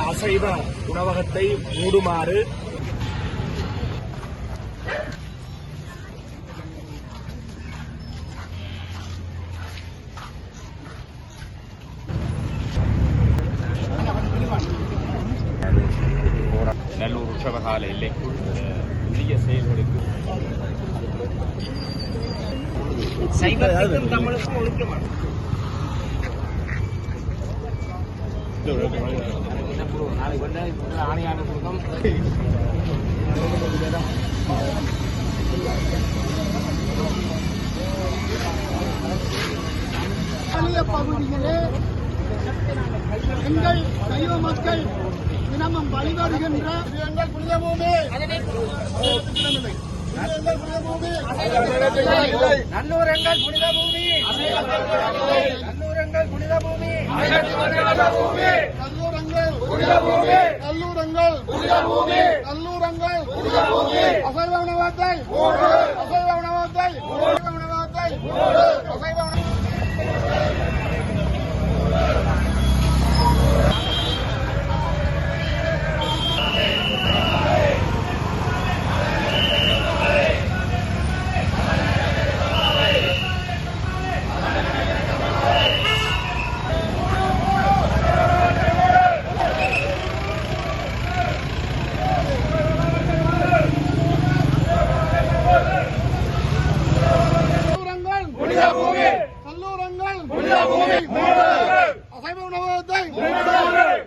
அசைவ உணவகத்தை மூடுமாறு நல்லூர் உற்சவகால எல்லைக்குள் புதிய செயல்களுக்கு சைவத்துக்கும் தமிழுக்கும் ஒழுக்கமான ஆணையான குடும்பம் பகுதிகளே எங்கள் சைவ மக்கள் தினமும் வழிபடுகின்ற எங்கள் புனித பூமி நல்லூர் எங்கள் புனித பூமி நல்லூர் எங்கள் புனித பூமி அசைவ உணவகத்தை அசைவ உணவகத்தை அசைவ உணவு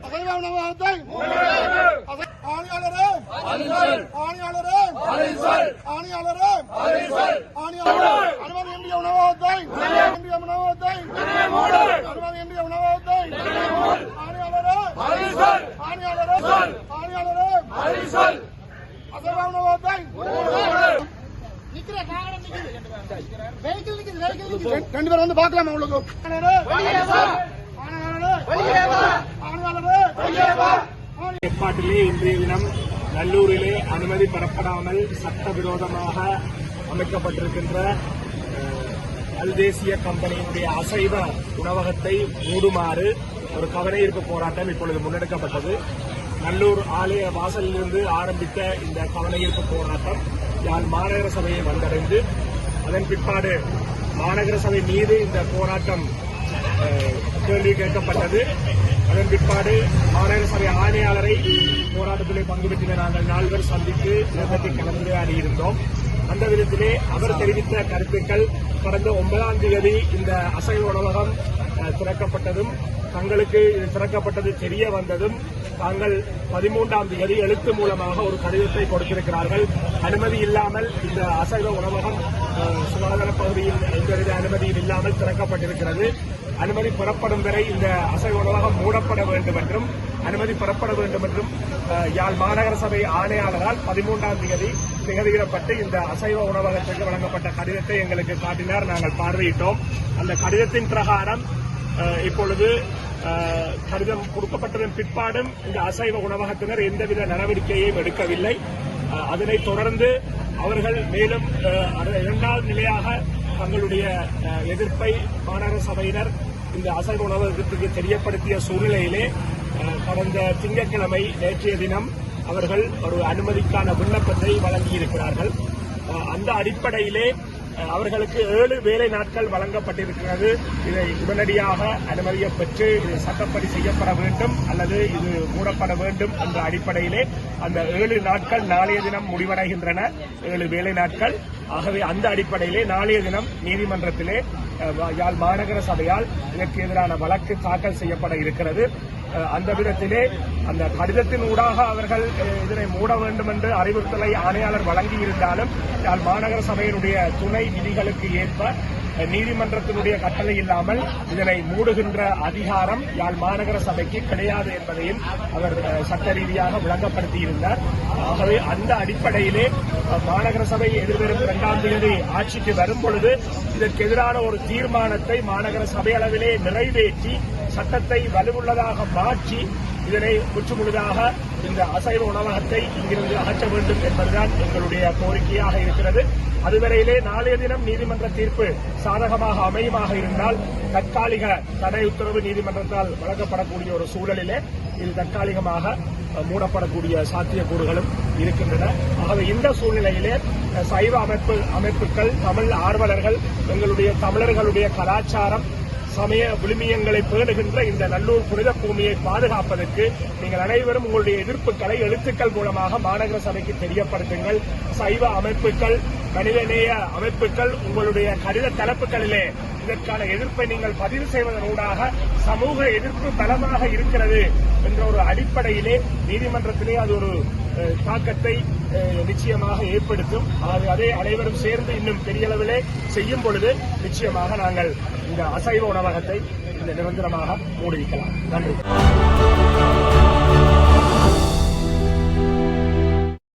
அசைவ உணவகத்தை ஆணையாளரே அனுமதி உணவகத்தை அசைவ உணவகத்தை ரெண்டு பேரும் வந்து பார்க்கலாம் உங்களுக்கு ஏற்பாட்டிலே இன்றைய தினம் நல்லூரிலே அனுமதி பெறப்படாமல் சட்டவிரோதமாக அமைக்கப்பட்டிருக்கின்ற அல்தேசிய கம்பெனியினுடைய அசைவ உணவகத்தை மூடுமாறு ஒரு கவனஈர்ப்பு போராட்டம் இப்பொழுது முன்னெடுக்கப்பட்டது. நல்லூர் ஆலய வாசலிலிருந்து ஆரம்பித்த இந்த கவனஈர்ப்பு போராட்டம் யாழ் மாநகர சபையை வந்தடைந்து அதன் பிற்பாடு மாநகர சபை மீது இந்த போராட்டம் கேள்வி கேட்கப்பட்டது. அதன் பிற்பாடு மாநகர சபை ஆணையாளரை போராட்டத்திலே பங்கு பெற்றின நாங்கள் 4 பேர் சந்தித்து இதற்கு கலந்துரையாடி இருந்தோம். அந்த விதத்திலே அவர் தெரிவித்த கருத்துக்கள் கடந்த 9ஆம் தேதி இந்த அசைவ உணவகம் திறக்கப்பட்டதும் தங்களுக்கு இது திறக்கப்பட்டது தெரிய வந்ததும் தாங்கள் 13ஆம் தேதி எழுத்து மூலமாக ஒரு கடிதத்தை கொடுத்திருக்கிறார்கள். அனுமதி இல்லாமல் இந்த அசைவ உணவகம் சுகாதார பகுதியில் எந்தவித அனுமதியும் இல்லாமல் திறக்கப்பட்டிருக்கிறது. அனுமதி பெறப்படும் வரை இந்த அசைவ உணவகம் மூடப்பட வேண்டும் என்றும் அனுமதி பெறப்பட வேண்டும் என்றும் யாழ் மாநகர சபை ஆணையாளரால் 13ஆம் தேதி திகதியிடப்பட்டு இந்த அசைவ உணவகத்திற்கு வழங்கப்பட்ட கடிதத்தை எங்களுக்கு காட்டினார். நாங்கள் பார்வையிட்டோம். அந்த கடிதத்தின் பிரகாரம் இப்பொழுது கடிதம் கொடுக்கப்பட்டதன் பிற்பாடும் இந்த அசைவ உணவகத்தினர் எந்தவித நடவடிக்கையையும் எடுக்கவில்லை. அதனைத் தொடர்ந்து அவர்கள் மேலும் 2வது நிலையாக தங்களுடைய எதிர்ப்பை மாநகர சபையினர் இந்த அசைவ உணவகத்திற்கு தெரியப்படுத்திய சூழ்நிலையிலே கடந்த திங்கட்கிழமை நேற்றைய தினம் அவர்கள் ஒரு அனுமதிக்கான விண்ணப்பத்தை வழங்கியிருக்கிறார்கள். அந்த அடிப்படையிலே அவர்களுக்கு 7 வேலை நாட்கள் வழங்கப்பட்டிருக்கிறது. இதை உடனடியாக அனுமதியை பெற்று இது சட்டப்படி செய்யப்பட வேண்டும் அல்லது இது மூடப்பட வேண்டும் என்ற அடிப்படையிலே அந்த 7 நாட்கள் நாளைய தினம் முடிவடைகின்றன. 7 வேலை நாட்கள். ஆகவே அந்த அடிப்படையிலே நாளைய தினம் நீதிமன்றத்திலே யாழ் மாநகர சபையால் இதற்கு எதிரான வழக்கு தாக்கல் செய்யப்பட இருக்கிறது. அந்த விதத்திலே அந்த கடிதத்தின் ஊடாக அவர்கள் இதனை மூட வேண்டும் என்று அறிவுறுத்தலை ஆணையாளர் வழங்கியிருந்தாலும் யாழ் மாநகர சபையினுடைய துணை விதிகளுக்கு ஏற்ப நீதிமன்றத்தினுடைய கட்டளை இல்லாமல் இதனை மூடுகின்ற அதிகாரம் யாழ் மாநகர சபைக்கு கிடையாது என்பதையும் அவர் சட்ட ரீதியாக விளங்கப்படுத்தியிருந்தார். ஆகவே அந்த அடிப்படையிலே மாநகர சபை எதிர்வரும் 2ஆம் தேதி ஆட்சிக்கு வரும் பொழுது இதற்கு எதிரான ஒரு தீர்மானத்தை மாநகர சபை அளவிலே நிறைவேற்றி சட்டத்தை வலுவுள்ளதாக மாற்றி இதனை முற்றுமுழுதாக இந்த அசைவ உணவகத்தை இங்கிருந்து அகற்ற வேண்டும் என்பதுதான் எங்களுடைய கோரிக்கையாக இருக்கிறது. அதுவரையிலே நாளைய தினம் நீதிமன்ற தீர்ப்பு சாதகமாக அமையுமாக இருந்தால் தற்காலிக தடை உத்தரவு நீதிமன்றத்தால் வழங்கப்படக்கூடிய ஒரு சூழலிலே இது தற்காலிகமாக மூடப்படக்கூடிய சாத்தியக்கூறுகளும் இருக்கின்றன. ஆகவே இந்த சூழ்நிலையிலே சைவ அமைப்புகள், தமிழ் ஆர்வலர்கள், எங்களுடைய தமிழர்களுடைய கலாச்சாரம், சமய விழுமியங்களை பேணுகின்ற இந்த நல்லூர் புனித பூமியை பாதுகாப்பதற்கு நீங்கள் அனைவரும் உங்களுடைய எதிர்ப்புகளை எழுத்துக்கள் மூலமாக மாநகர சபைக்கு தெரியப்படுத்துங்கள். சைவ அமைப்புகள், மனிதநேய அமைப்புகள் உங்களுடைய கடித தலைப்புகளிலே இதற்கான எதிர்ப்பை நீங்கள் பதிவு செய்வதனூடாக சமூக எதிர்ப்பு பலமாக இருக்கிறது என்ற ஒரு அடிப்படையிலே நீதிமன்றத்திலே அது ஒரு தாக்கத்தை நிச்சயமாக ஏற்படுத்தும். அதை அனைவரும் சேர்ந்து இன்னும் பெரிய அளவிலே செய்யும் பொழுது நிச்சயமாக நாங்கள் இந்த அசைவ உணவகத்தை இந்த நிரந்தரமாக மூடிவிக்கலாம். நன்றி.